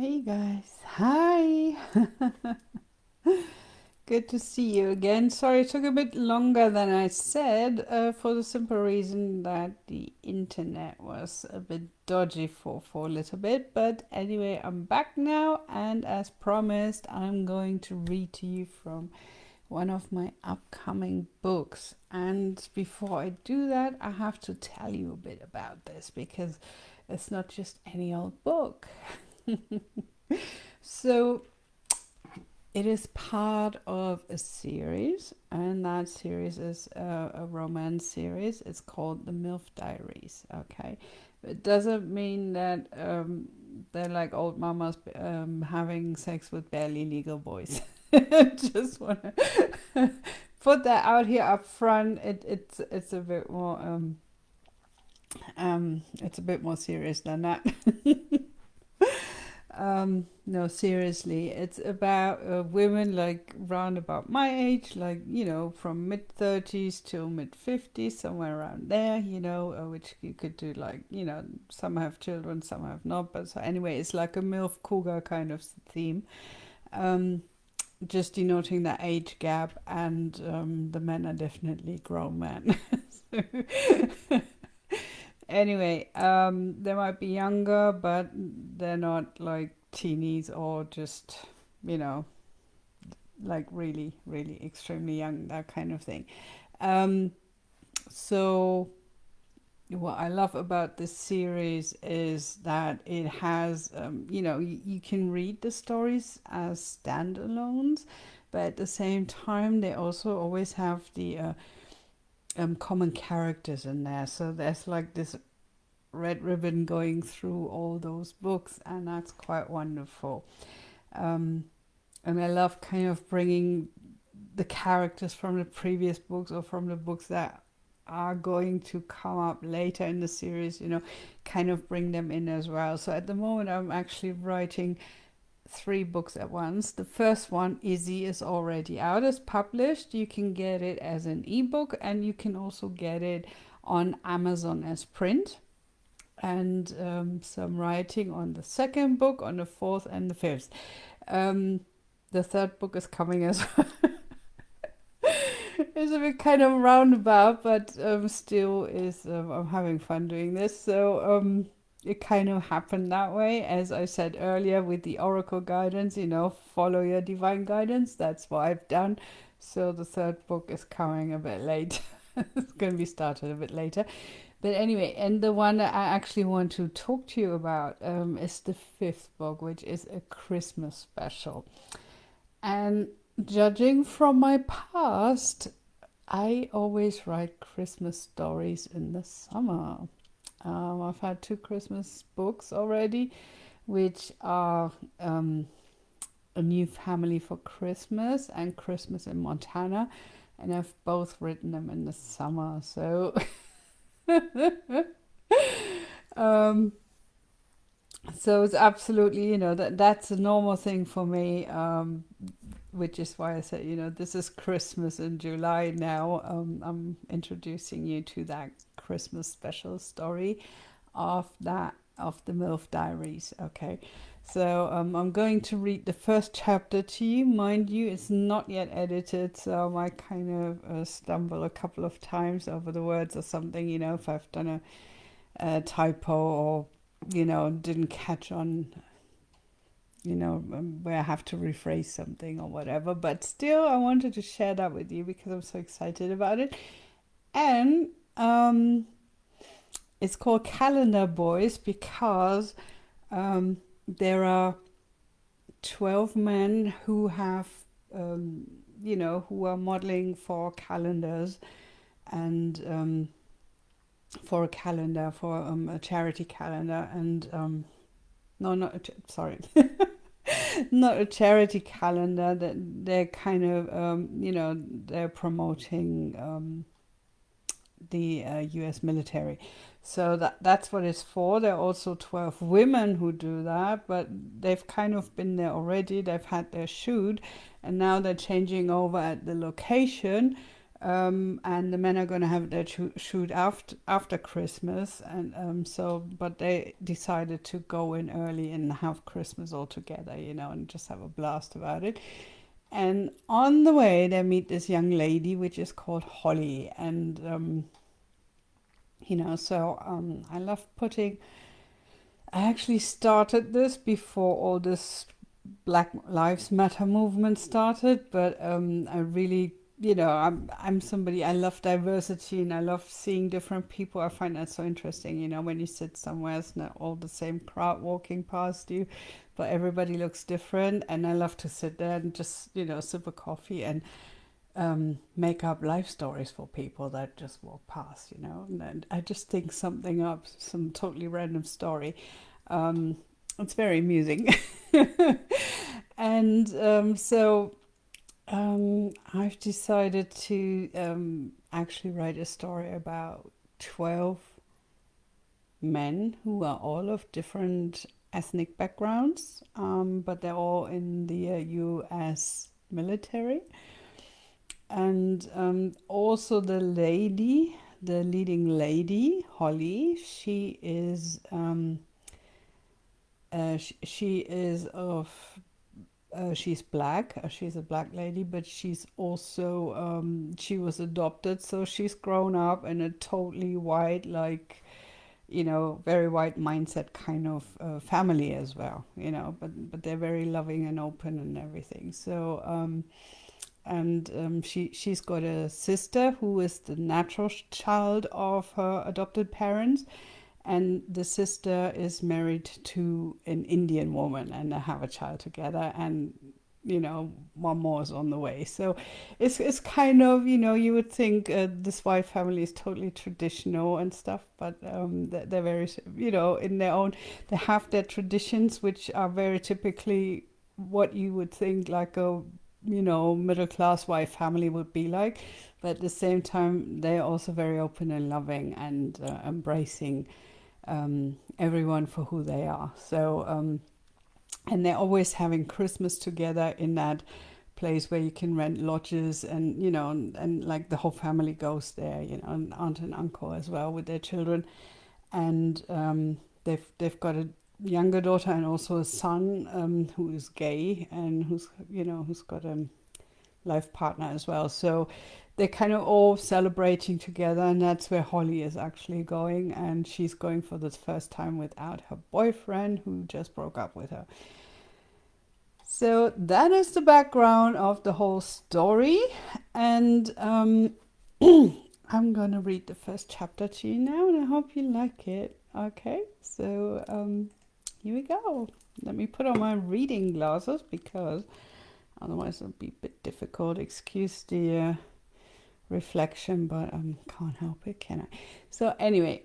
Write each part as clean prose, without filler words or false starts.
Hey guys, hi. Good to see you again. Sorry, it took a bit longer than I said, for the simple reason that the internet was a bit dodgy for a little bit. But anyway, I'm back now, and as promised, I'm going to read to you from one of my upcoming books. And before I do that, I have to tell you a bit about this because it's not just any old book. So it is part of a series, and that series is a romance series. It's called the MILF Diaries. Okay, it doesn't mean that they're like old mamas having sex with barely legal boys. Just want to put that out here up front. It's a bit more it's a bit more serious than that. No, seriously, it's about women like round about my age, like, from mid 30s till mid 50s, somewhere around there, which you could do like, some have children, some have not. But so anyway, it's like a MILF Cougar kind of theme. Um, just denoting the age gap, and the men are definitely grown men. So, anyway, they might be younger, but they're not like teenies or just, you know, like really, really extremely young, that kind of thing. Um, so, what I love about this series is that it has, you can read the stories as standalones, but at the same time, they also always have the common characters in there. So there's like this red ribbon going through all those books, and that's quite wonderful. Um, and I love kind of bringing the characters from the previous books or from the books that are going to come up later in the series, kind of bring them in as well. So at the moment, I'm actually writing three books at once. The first one, Izzy, is already out, is published. You can get it as an ebook, and you can also get it on Amazon as print. And some writing on the second book, on the fourth, and the fifth. Um, the third book is coming as well. It's a bit kind of roundabout, but still is. I'm having fun doing this. So it kind of happened that way, as I said earlier, with the oracle guidance. Follow your divine guidance. That's what I've done. So the third book is coming a bit late. It's going to be started a bit later. But anyway, and the one that I actually want to talk to you about is the fifth book, which is a Christmas special. And judging from my past, I always write Christmas stories in the summer. I've had two Christmas books already, which are A New Family for Christmas and Christmas in Montana. And I've both written them in the summer. So um, so it's absolutely, that's a normal thing for me, which is why I said, this is Christmas in July now. I'm introducing you to that Christmas special story of the MILF Diaries. Okay, so I'm going to read the first chapter to you. Mind you, it's not yet edited, so I might kind of stumble a couple of times over the words or something, if I've done a typo, or didn't catch on, where I have to rephrase something or whatever. But still, I wanted to share that with you because I'm so excited about it. And it's called Calendar Boys because there are 12 men who have, who are modeling for calendars, and for a calendar, for a charity calendar. And no, not sorry, not a charity calendar. That they're kind of, they're promoting the U.S. military. So that's what it's for. There are also 12 women who do that, but they've kind of been there already. They've had their shoot, and now they're changing over at the location And the men are going to have their shoot after Christmas, and but they decided to go in early and have Christmas all together, and just have a blast about it. And on the way, they meet this young lady, which is called Holly, and I love putting. I actually started this before all this Black Lives Matter movement started, but I really, I'm somebody, I love diversity and I love seeing different people. I find that so interesting, when you sit somewhere, it's not all the same crowd walking past you, but everybody looks different. And I love to sit there and just, sip a coffee and make up life stories for people that just walk past, and I just think something up, some totally random story. It's very amusing. And I've decided to actually write a story about 12 men who are all of different ethnic backgrounds, but they're all in the US military. And also the leading lady, Holly, she is she's black. She's a black lady, but she's also she was adopted, so she's grown up in a totally white, like, very white mindset kind of family as well. But they're very loving and open and everything. So she's got a sister who is the natural child of her adopted parents, and the sister is married to an Indian woman, and they have a child together, and one more is on the way. So it's kind of, you would think this white family is totally traditional and stuff, but they're very, in their own, they have their traditions, which are very typically what you would think like a middle class white family would be like. But at the same time, they're also very open and loving and embracing everyone for who they are. So and they're always having Christmas together in that place where you can rent lodges, and and like the whole family goes there, and aunt and uncle as well with their children. And they've got a younger daughter and also a son who is gay, and who's got a life partner as well. So they're kind of all celebrating together, and that's where Holly is actually going, and she's going for the first time without her boyfriend, who just broke up with her. So that is the background of the whole story, and I'm gonna read the first chapter to you now, and I hope you like it. Okay, so here we go. Let me put on my reading glasses, because otherwise it'll be a bit difficult. Excuse the reflection, but I can't help it, can I? So anyway,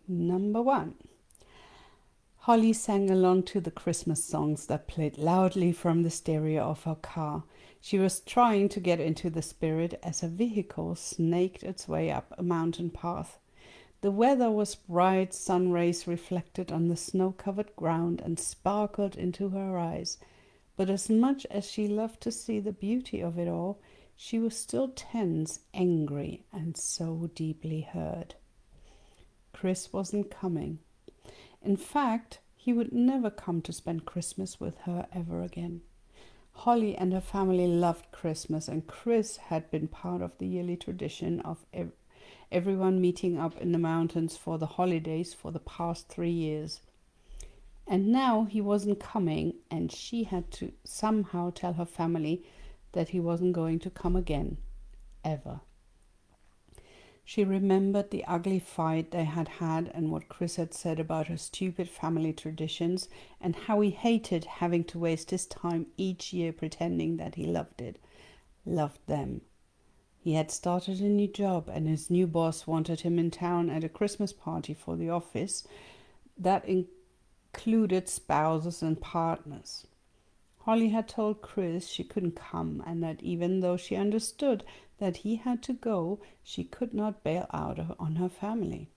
number 1. Holly sang along to the Christmas songs that played loudly from the stereo of her car. She was trying to get into the spirit as a vehicle snaked its way up a mountain path. The weather was bright, sun rays reflected on the snow-covered ground and sparkled into her eyes. But as much as she loved to see the beauty of it all, she was still tense, angry, and so deeply hurt. Chris wasn't coming. In fact, he would never come to spend Christmas with her ever again. Holly and her family loved Christmas, and Chris had been part of the yearly tradition of everyone meeting up in the mountains for the holidays for the past 3 years. And now he wasn't coming, and she had to somehow tell her family that he wasn't going to come again, ever. She remembered the ugly fight they had had and what Chris had said about her stupid family traditions, and how he hated having to waste his time each year pretending that he loved them. He had started a new job, and his new boss wanted him in town at a Christmas party for the office that included spouses and partners. Holly had told Chris she couldn't come, and that even though she understood that he had to go, she could not bail out on her family.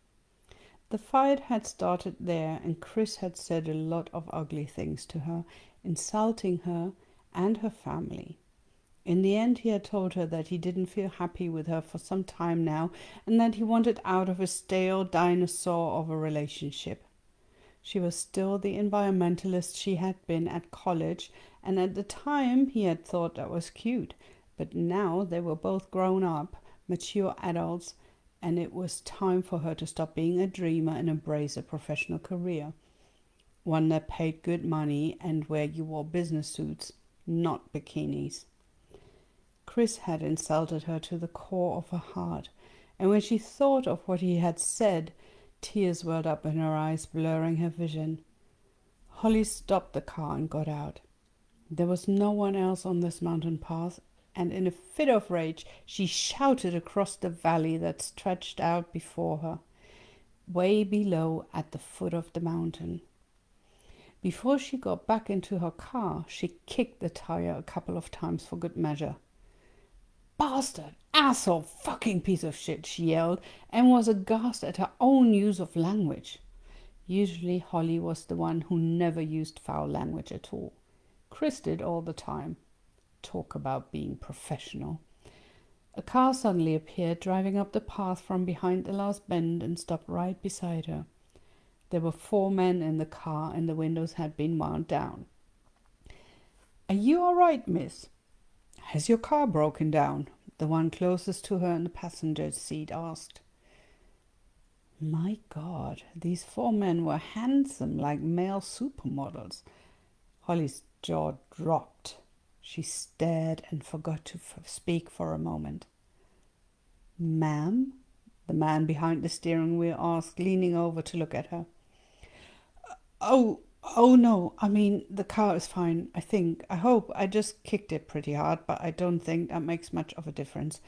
The fight had started there, and Chris had said a lot of ugly things to her, insulting her and her family. In the end, he had told her that he didn't feel happy with her for some time now, and that he wanted out of a stale dinosaur of a relationship. She was still the environmentalist she had been at college, and at the time he had thought that was cute. But now they were both grown up, mature adults, and it was time for her to stop being a dreamer and embrace a professional career. One that paid good money and where you wore business suits, not bikinis. Chris had insulted her to the core of her heart, and when she thought of what he had said, tears welled up in her eyes, blurring her vision. Holly stopped the car and got out. There was no one else on this mountain path, and in a fit of rage she shouted across the valley that stretched out before her, way below at the foot of the mountain. Before she got back into her car, she kicked the tire a couple of times for good measure. "Bastard, asshole, fucking piece of shit," she yelled, and was aghast at her own use of language. Usually Holly was the one who never used foul language at all. Chris did all the time. Talk about being professional. A car suddenly appeared, driving up the path from behind the last bend, and stopped right beside her. There were 4 men in the car, and the windows had been wound down. "Are you all right, miss? Has your car broken down?" the one closest to her in the passenger seat asked. My God, these 4 men were handsome, like male supermodels. Holly's jaw dropped. She stared and forgot to speak for a moment. "Ma'am?" the man behind the steering wheel asked, leaning over to look at her. Oh no, I mean, the car is fine, I think. I hope. I just kicked it pretty hard, but I don't think that makes much of a difference.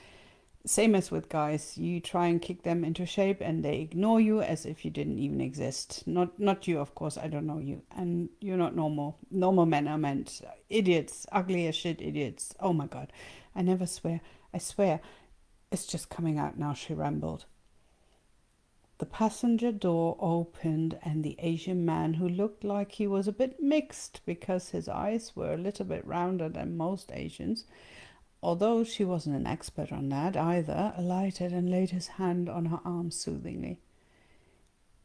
Same as with guys, you try and kick them into shape and they ignore you as if you didn't even exist. Not you, of course, I don't know you. And you're not normal. Normal men are meant. Idiots, ugly as shit idiots. Oh my God, I never swear. I swear. It's just coming out now, she rambled. The passenger door opened and the Asian man, who looked like he was a bit mixed because his eyes were a little bit rounder than most Asians, although she wasn't an expert on that either, alighted and laid his hand on her arm soothingly.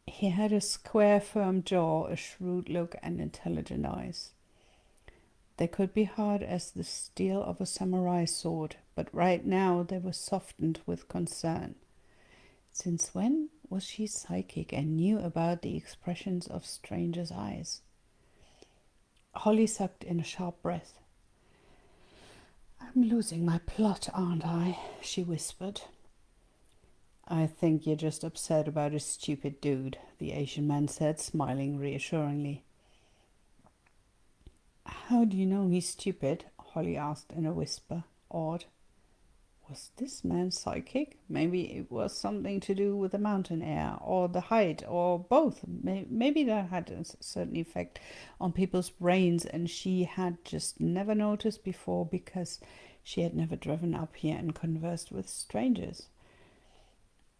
He had a square, firm jaw, a shrewd look, and intelligent eyes. They could be hard as the steel of a samurai sword, but right now they were softened with concern. Since when was she psychic and knew about the expressions of strangers' eyes? Holly sucked in a sharp breath. "I'm losing my plot, aren't I?" she whispered. "I think you're just upset about a stupid dude," the Asian man said, smiling reassuringly. "How do you know he's stupid?" Holly asked in a whisper, awed. Was this man psychic? Maybe it was something to do with the mountain air, or the height, or both. Maybe that had a certain effect on people's brains, and she had just never noticed before because she had never driven up here and conversed with strangers.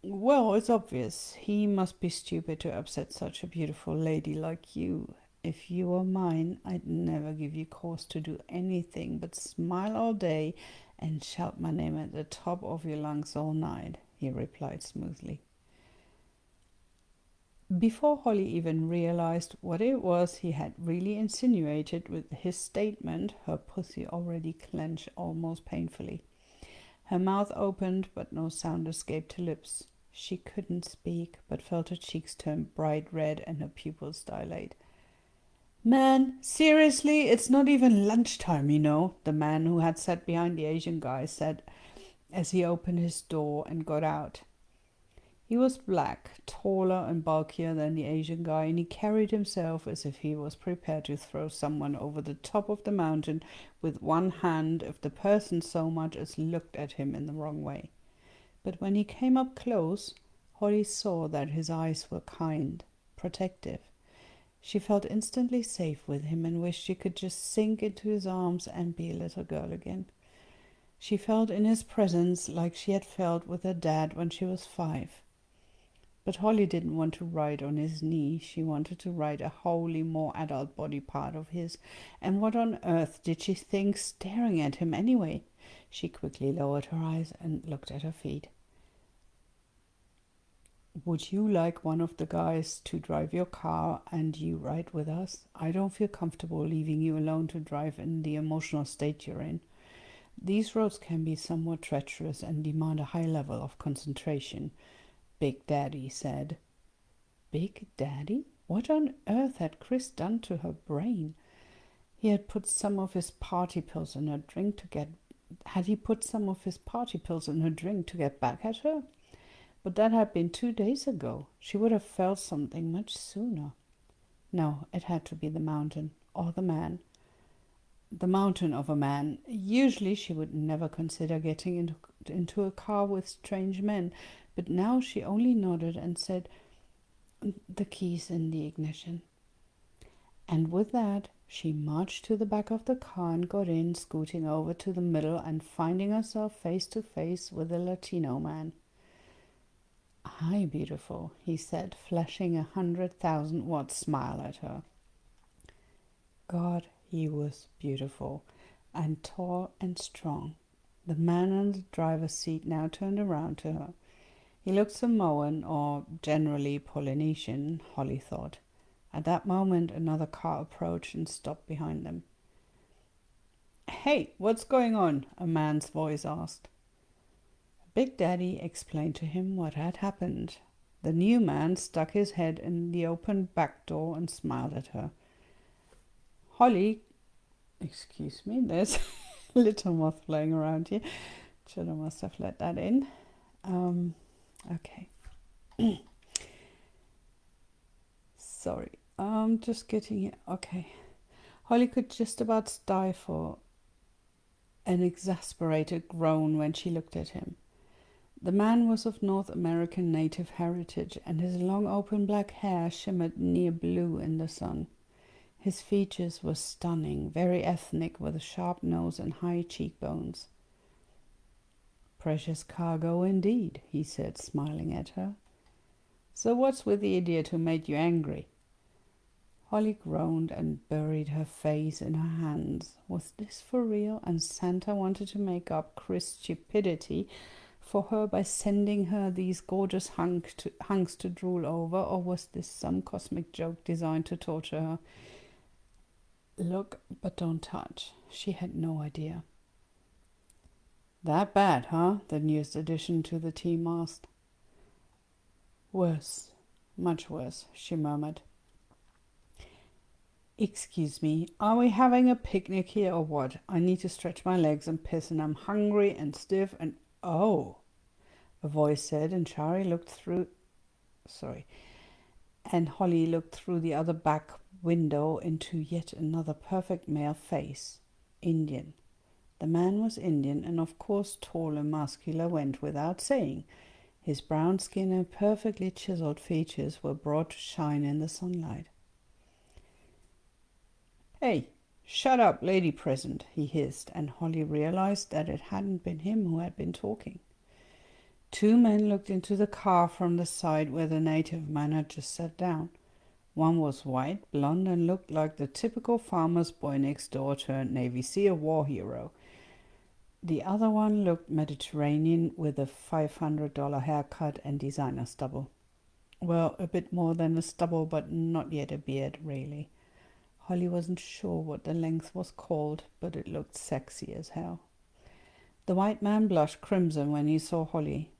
"Well, it's obvious. He must be stupid to upset such a beautiful lady like you. If you were mine, I'd never give you cause to do anything but smile all day and shout my name at the top of your lungs all night," he replied smoothly. Before Holly even realized what it was he had really insinuated with his statement, her pussy already clenched almost painfully. Her mouth opened, but no sound escaped her lips. She couldn't speak, but felt her cheeks turn bright red and her pupils dilate. "Man, seriously, it's not even lunchtime, you know," the man who had sat behind the Asian guy said as he opened his door and got out. He was black, taller and bulkier than the Asian guy, and he carried himself as if he was prepared to throw someone over the top of the mountain with one hand if the person so much as looked at him in the wrong way. But when he came up close, Holly saw that his eyes were kind, protective. She felt instantly safe with him and wished she could just sink into his arms and be a little girl again. She felt in his presence like she had felt with her dad when she was 5. But Holly didn't want to ride on his knee. She wanted to ride a wholly more adult body part of his. And what on earth did she think staring at him anyway? She quickly lowered her eyes and looked at her feet. Would you like one of the guys to drive your car and you ride with us? I don't feel comfortable leaving you alone to drive in the emotional state you're in. These roads can be somewhat treacherous and demand a high level of concentration, Big Daddy said. Big Daddy? What on earth had Chris done to her brain? He had put some of his party pills in her drink to get back at her? But that had been 2 days ago. She would have felt something much sooner. No, it had to be the mountain, or the man. The mountain of a man. Usually she would never consider getting into a car with strange men, but now she only nodded and said, the keys in the ignition. And with that, she marched to the back of the car and got in, scooting over to the middle and finding herself face to face with a Latino man. Hi, beautiful, he said, flashing a 100,000-watt smile at her. God, he was beautiful, and tall and strong. The man on the driver's seat now turned around to her. He looked Samoan, or generally Polynesian, Holly thought. At that moment, another car approached and stopped behind them. Hey, what's going on? A man's voice asked. Big Daddy explained to him what had happened. The new man stuck his head in the open back door and smiled at her. Holly, excuse me, there's a little moth flying around here. Should I must have let that in. Okay. Sorry, just getting it. Okay. Holly could just about stifle an exasperated groan when she looked at him. The man was of North American native heritage, and his long open black hair shimmered near blue in the sun. His features were stunning, very ethnic, with a sharp nose and high cheekbones. Precious cargo indeed, he said, smiling at her. So what's with the idiot who made you angry? Holly groaned and buried her face in her hands. Was this for real? And Santa wanted to make up Chris' stupidity for her by sending her these gorgeous hunks to drool over, or was this some cosmic joke designed to torture her? Look, but don't touch. She had no idea. That bad, huh? The newest addition to the team asked. Worse, much worse, she murmured. Excuse me, are we having a picnic here or what? I need to stretch my legs and piss, and I'm hungry and stiff and... Oh, a voice said, and Holly looked through the other back window into yet another perfect male face. Indian. The man was Indian, and of course tall and muscular went without saying. His brown skin and perfectly chiseled features were brought to shine in the sunlight. Hey, shut up, lady present, he hissed, and Holly realized that it hadn't been him who had been talking. 2 men looked into the car from the side where the native man had just sat down. One was white, blonde, and looked like the typical farmer's boy next door turned Navy SEAL war hero. The other one looked Mediterranean with a $500 haircut and designer stubble. Well, a bit more than a stubble, but not yet a beard, really. Holly wasn't sure what the length was called, but it looked sexy as hell. The white man blushed crimson when he saw Holly.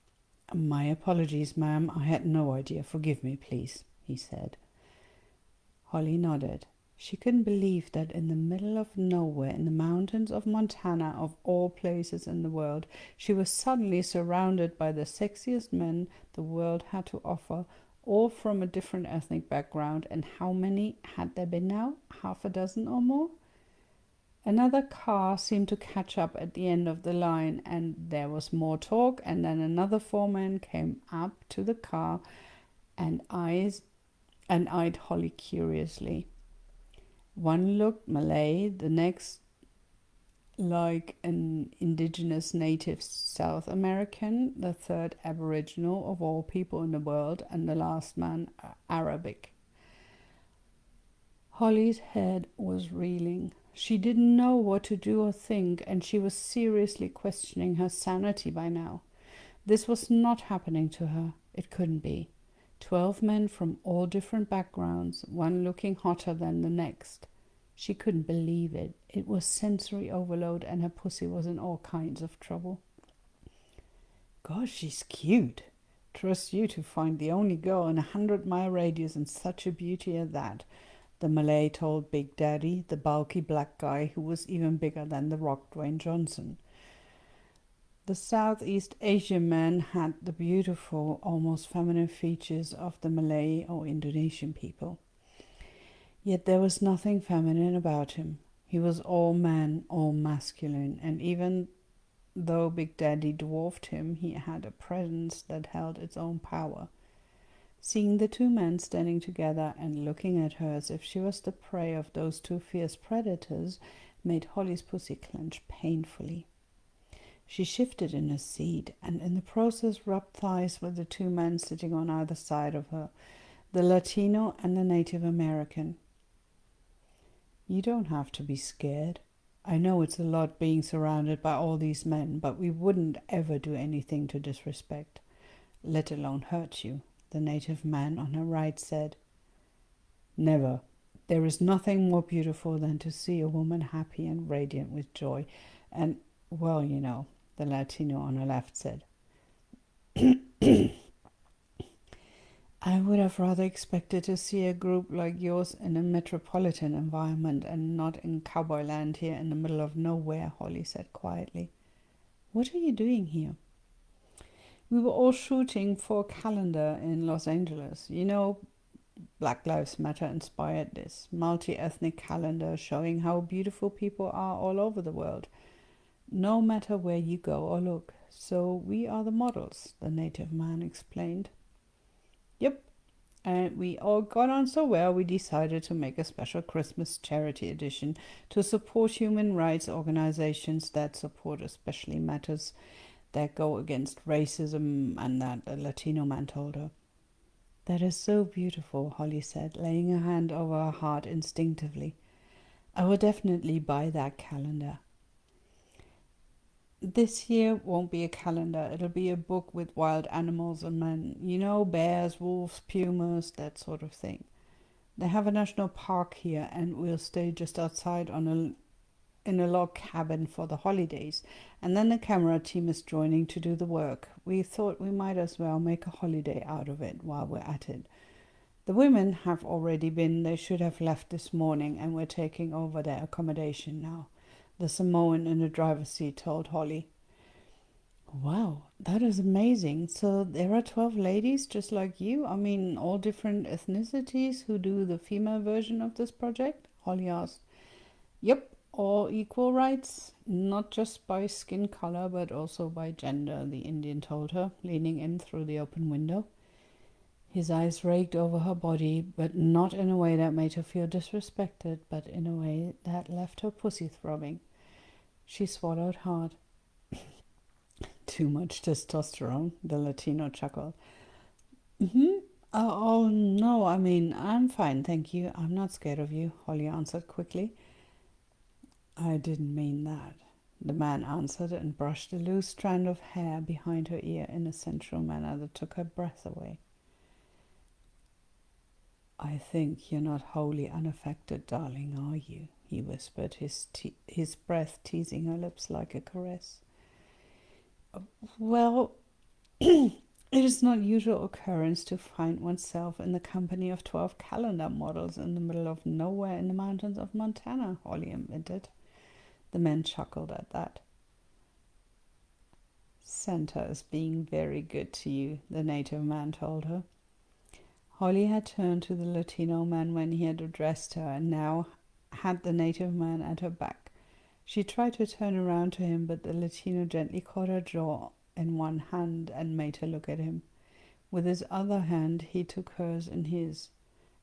My apologies, ma'am. I had no idea. Forgive me, please, he said. Holly nodded. She couldn't believe that in the middle of nowhere, in the mountains of Montana, of all places in the world, she was suddenly surrounded by the sexiest men the world had to offer, all from a different ethnic background. And how many had there been now? 6 or more? Another car seemed to catch up at the end of the line, and there was more talk, and then another 4 men came up to the car and eyed Holly curiously. One looked Malay, the next like an indigenous native South American, the third Aboriginal of all people in the world, and the last man Arabic. Holly's head was reeling. She didn't know what to do or think, and she was seriously questioning her sanity by now. This was not happening to her. It couldn't be. 12 men from all different backgrounds, one looking hotter than the next. She couldn't believe it. It was sensory overload, and her pussy was in all kinds of trouble. Gosh, she's cute. Trust you to find the only girl in 100-mile radius and such a beauty as that, the Malay told Big Daddy, the bulky black guy who was even bigger than the Rock Dwayne Johnson. The Southeast Asian man had the beautiful, almost feminine features of the Malay or Indonesian people. Yet there was nothing feminine about him. He was all man, all masculine, and even though Big Daddy dwarfed him, he had a presence that held its own power. Seeing the two men standing together and looking at her as if she was the prey of those two fierce predators made Holly's pussy clench painfully. She shifted in her seat and in the process rubbed thighs with the two men sitting on either side of her, the Latino and the Native American. You don't have to be scared. I know it's a lot being surrounded by all these men, but we wouldn't ever do anything to disrespect, let alone hurt you, the native man on her right said. Never. There is nothing more beautiful than to see a woman happy and radiant with joy. And, well, you know, the Latino on her left said. I would have rather expected to see a group like yours in a metropolitan environment and not in cowboy land here in the middle of nowhere, Holly said quietly. What are you doing here? We were all shooting for a calendar in Los Angeles. You know, Black Lives Matter inspired this multi-ethnic calendar showing how beautiful people are all over the world, no matter where you go or look. So we are the models, the native man explained. Yep, and we all got on so well we decided to make a special Christmas charity edition to support human rights organizations that support especially matters that go against racism, and that the Latino man told her. That is so beautiful, Holly said, laying her hand over her heart instinctively. I will definitely buy that calendar. This year won't be a calendar. It'll be a book with wild animals and men. You know, bears, wolves, pumas, that sort of thing. They have a national park here, and we'll stay just outside in a log cabin for the holidays. And then the camera team is joining to do the work. We thought we might as well make a holiday out of it while we're at it. The women have already been. They should have left this morning, and we're taking over their accommodation now, the Samoan in the driver's seat told Holly. Wow, that is amazing. So there are 12 ladies just like you? I mean, all different ethnicities who do the female version of this project? Holly asked. Yep, all equal rights, not just by skin color, but also by gender, the Indian told her, leaning in through the open window. His eyes raked over her body, but not in a way that made her feel disrespected, but in a way that left her pussy throbbing. She swallowed hard. Too much testosterone, the Latino chuckled. Oh, no, I mean, I'm fine, thank you. I'm not scared of you, Holly answered quickly. I didn't mean that, the man answered and brushed a loose strand of hair behind her ear in a sensual manner that took her breath away. I think you're not wholly unaffected, darling, are you? He whispered, his breath teasing her lips like a caress. Well, it is not usual occurrence to find oneself in the company of 12 calendar models in the middle of nowhere in the mountains of Montana, Holly admitted. The man chuckled at that. Santa is being very good to you, the native man told her. Holly had turned to the Latino man when he had addressed her, and now had the native man at her back. She tried to turn around to him, but the Latino gently caught her jaw in one hand and made her look at him. With his other hand, he took hers in his.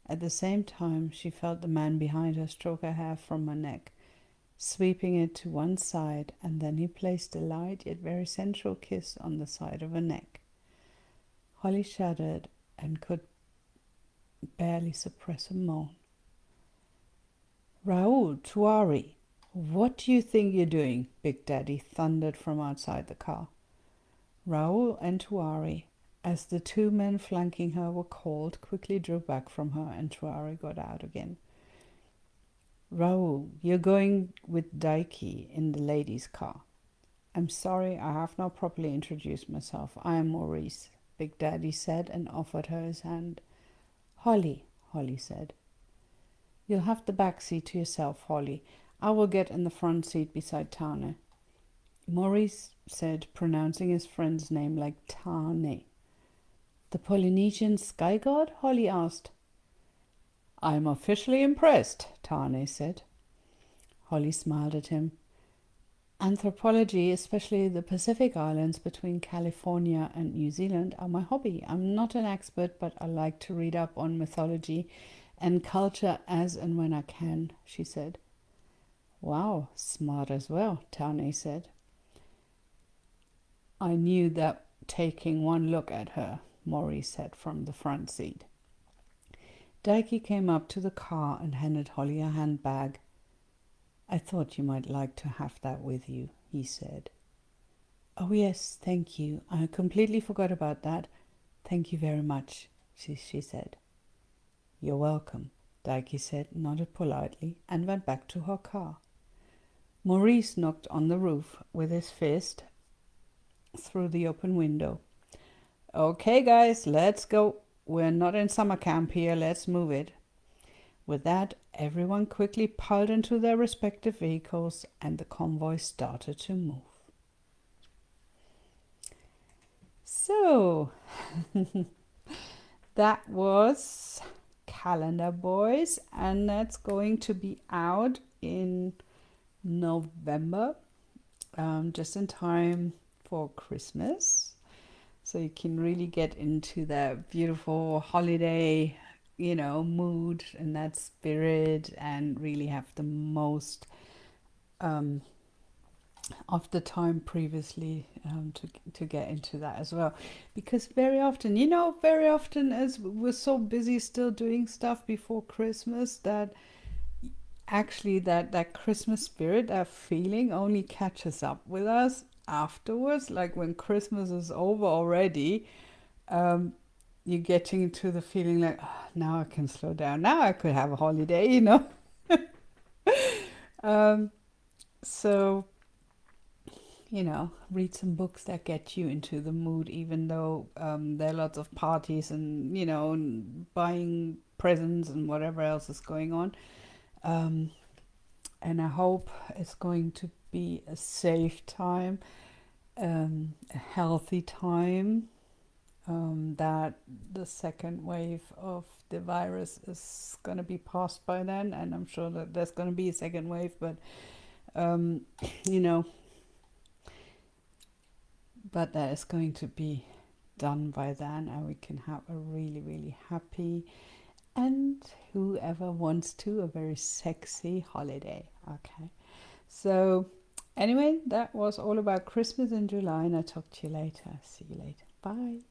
At the same time, she felt the man behind her stroke her hair from her neck. sweeping it to one side, and then he placed a light yet very sensual kiss on the side of her neck. Holly shuddered and could barely suppress a moan. "Raoul, Tuari, what do you think you're doing?" Big Daddy thundered from outside the car. Raoul and Tuari, as the two men flanking her were called, quickly drew back from her, and Tuari got out again. "Raoul, you're going with Daiki in the ladies' car." "I'm sorry, I have not properly introduced myself. I am Maurice," Big Daddy said, and offered her his hand. "Holly," Holly said. "You'll have the back seat to yourself, Holly. I will get in the front seat beside Tane," Maurice said, pronouncing his friend's name like Tane. "The Polynesian sky god?" Holly asked. "I'm officially impressed," Tane said. Holly smiled at him. "Anthropology, especially the Pacific Islands between California and New Zealand, are my hobby. I'm not an expert, but I like to read up on mythology and culture as and when I can," she said. "Wow, smart as well," Tane said. "I knew that taking one look at her," Maurice said from the front seat. Daiki came up to the car and handed Holly a handbag. "I thought you might like to have that with you," he said. "Oh yes, thank you. I completely forgot about that. Thank you very much," she said. "You're welcome," Daiki said, nodded politely, and went back to her car. Maurice knocked on the roof with his fist through the open window. "Okay, guys, let's go. We're not in summer camp here. Let's move it." With that, everyone quickly piled into their respective vehicles, and the convoy started to move. So, that was Calendar Boys, and that's going to be out in November, just in time for Christmas. So you can really get into that beautiful holiday, mood and that spirit, and really have the most of the time previously to get into that as well. Because very often as we're so busy still doing stuff before Christmas, that actually that Christmas spirit, that feeling only catches up with us afterwards. Like when Christmas is over already, you're getting into the feeling like, "Oh, now I can slow down. Now I could have a holiday," So, read some books that get you into the mood, even though there are lots of parties and, and buying presents and whatever else is going on. And I hope it's going to be a safe time, a healthy time, that the second wave of the virus is going to be passed by then, and I'm sure that there's going to be a second wave, but but that is going to be done by then, and we can have a really, really happy, and whoever wants to, a very sexy holiday. Okay, so anyway, that was all about Christmas in July, and I'll talk to you later. See you later. Bye.